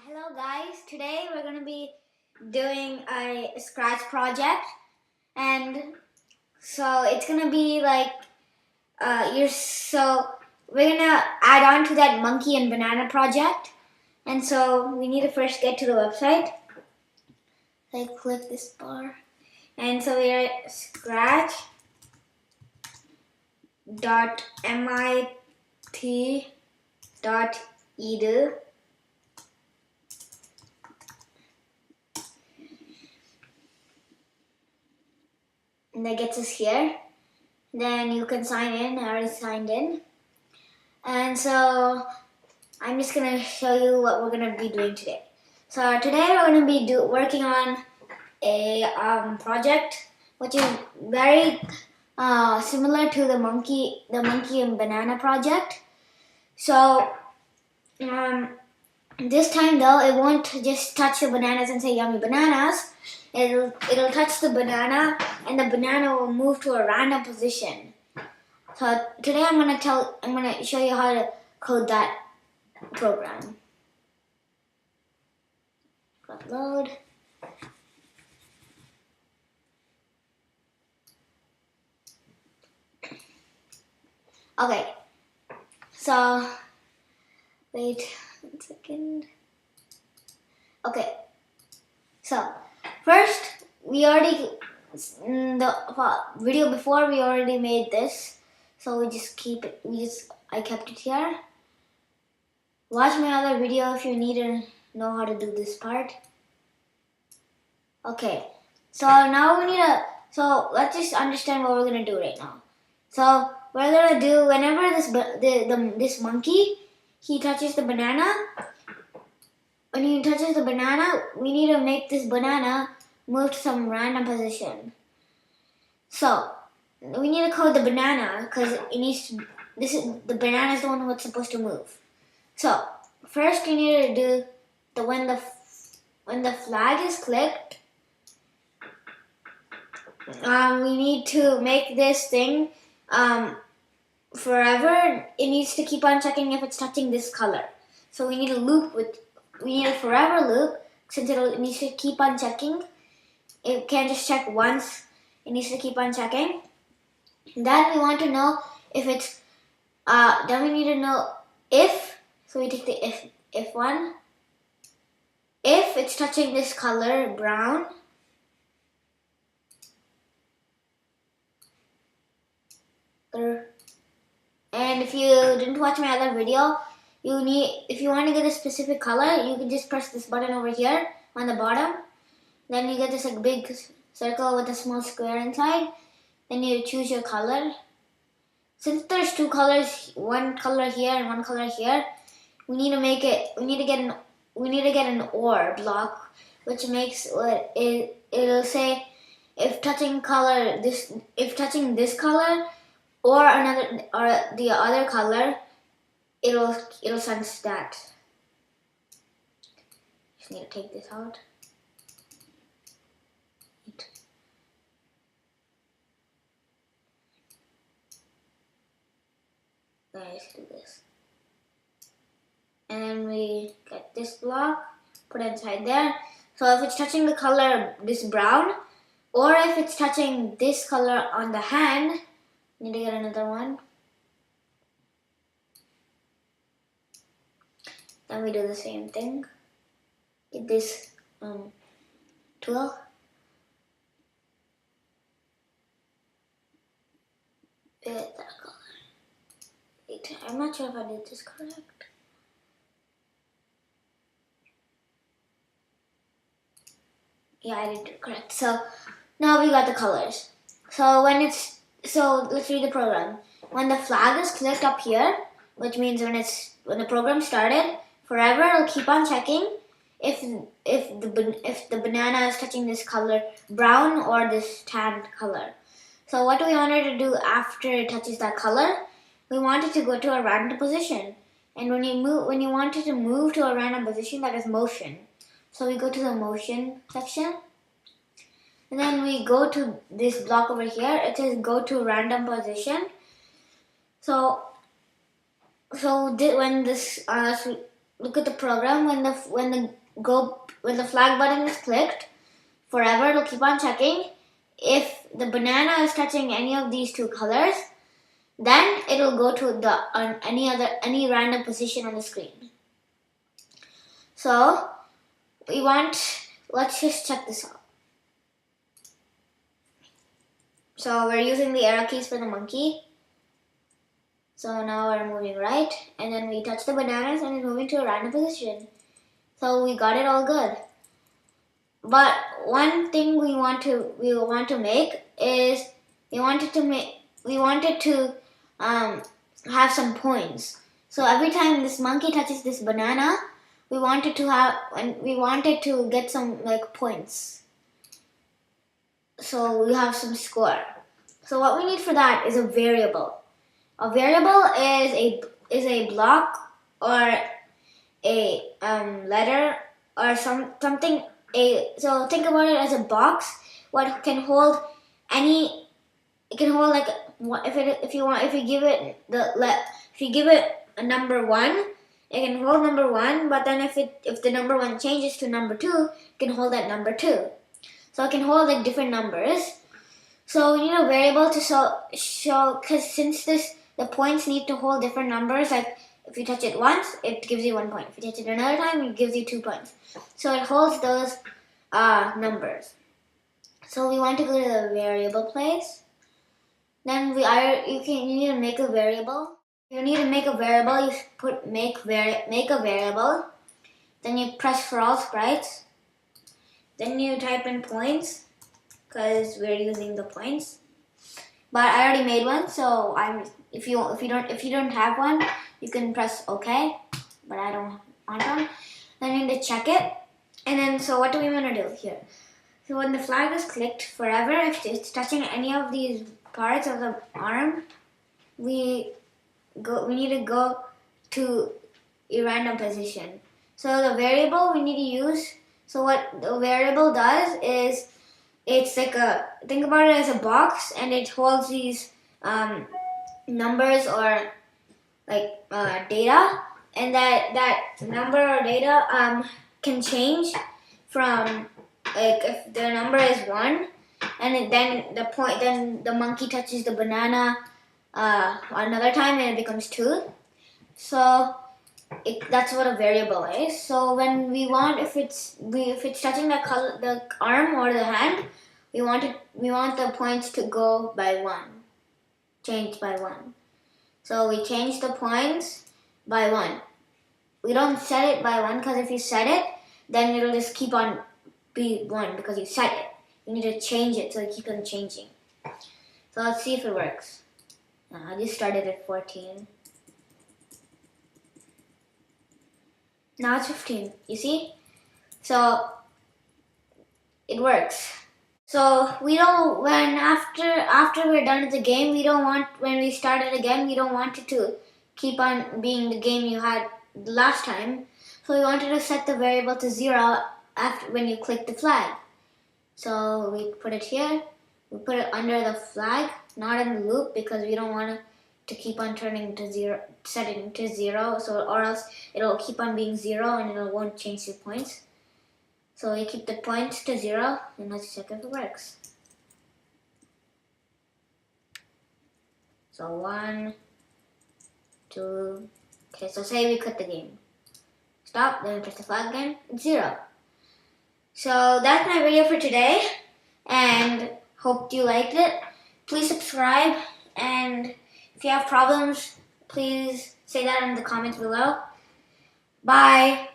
Hello guys, today we're going to be doing a scratch project, and so it's going to be like we're going to add on to that monkey and banana project, and so we need to first get to the website. I click this bar, and so we're at scratch.mit.edu. And that gets us here. Then you can sign in. I already signed in. And so I'm just going to show you what we're going to be doing today. So today we're going to be working on a project which is very similar to the monkey and banana project. So this time though, it won't just touch the bananas and say yummy bananas. It'll touch the banana, and the banana will move to a random position. So today I'm gonna show you how to code that program. Upload. Okay. So wait 1 second. Okay. So first, we already, in the video before, we already made this. So we just keep it, I kept it here. Watch my other video if you need to know how to do this part. Okay, so now so let's just understand what we're gonna do right now. So we're gonna do, whenever this monkey, he touches the banana, when he touches the banana, we need to make this banana move to some random position. So we need to code the banana because the banana is the one that's supposed to move. So first you need to do when the flag is clicked, we need to make this thing forever. It needs to keep on checking if it's touching this color. So we need a forever loop, since it needs to keep on checking. It can't just check once. It needs to keep on checking. Then we want to know if it's, then we need to know if, so we take the if one. If it's touching this color, brown, and if you didn't watch my other video, if you want to get a specific color, you can just press this button over here on the bottom. Then you get this like big circle with a small square inside. Then you choose your color. Since there's two colors, one color here and one color here, we need to get an OR block, which makes it'll say if touching this color or the other color, it'll sense that. Just need to take this out. Let's do this. And then we get this block, put it inside there. So if it's touching the color, this brown, or if it's touching this color on the hand, need to get another one. Then we do the same thing. Get this tool. Get that color. Wait, I'm not sure if I did this correct. Yeah, I did it correct. So now we got the colors. So let's read the program. When the flag is clicked up here, which means when the program started, forever it'll keep on checking if the banana is touching this color, brown, or this tan color. So what do we want it to do after it touches that color? We want it to go to a random position. And when you want it to move to a random position, that is motion. So we go to the motion section. And then we go to this block over here. It says go to random position. So when this look at the program. When the flag button is clicked, forever it'll keep on checking. If the banana is touching any of these two colors, then it'll go to any random position on the screen. So let's just check this out. So we're using the arrow keys for the monkey. So now we're moving right, and then we touch the bananas and it's moving to a random position. So we got it all good. But one thing we want to make is we wanted to have some points. So every time this monkey touches this banana, we wanted to get some like points. So we have some score. So what we need for that is a variable. A variable is a block or a letter or something. So think about it as a box. What can hold any? It can hold like if you give it a number 1, it can hold number 1. But then if the number 1 changes to number 2, it can hold that number 2. So it can hold like different numbers. So we need a variable to show because since the points need to hold different numbers. Like if you touch it once, it gives you 1 point. If you touch it another time, it gives you 2 points. So it holds those numbers. So we want to go to the variable place. Then you need to make a variable. You need to make a variable. You put make a variable. Then you press for all sprites. Then you type in points because we're using the points. But I already made one, so if you don't have one, you can press OK. But I don't want one. Then you need to check it. And then so what do we want to do here? So when the flag is clicked forever, if it's touching any of these parts of the arm, we need to go to a random position. So the variable we need to use. So what the variable does is it's like think about it as a box, and it holds these numbers or like data, and that number or data can change from like if the number is 1, and then the monkey touches the banana another time and it becomes 2. So that's what a variable is. So when if it's touching the arm or the hand, we want the points to go by 1, change by 1. So we change the points by 1. We don't set it by 1 because if you set it, then it'll just keep on be 1 because you set it. You need to change it so it keeps on changing. So let's see if it works. I just started at 14. Now it's 15, you see? So it works. So we don't, after we're done with the game, when we start it again, we don't want it to keep on being the game you had last time. So we wanted to set the variable to 0 when you click the flag. So we put it here, we put it under the flag, not in the loop because we don't want it to keep on turning to 0, setting to 0, or else it'll keep on being 0 and it won't change the points. So we keep the points to 0 and let's check if it works. So 1, 2, okay, so say we quit the game. Stop, then we press the flag again, it's 0. So that's my video for today, and hope you liked it. Please subscribe, and if you have problems, please say that in the comments below. Bye.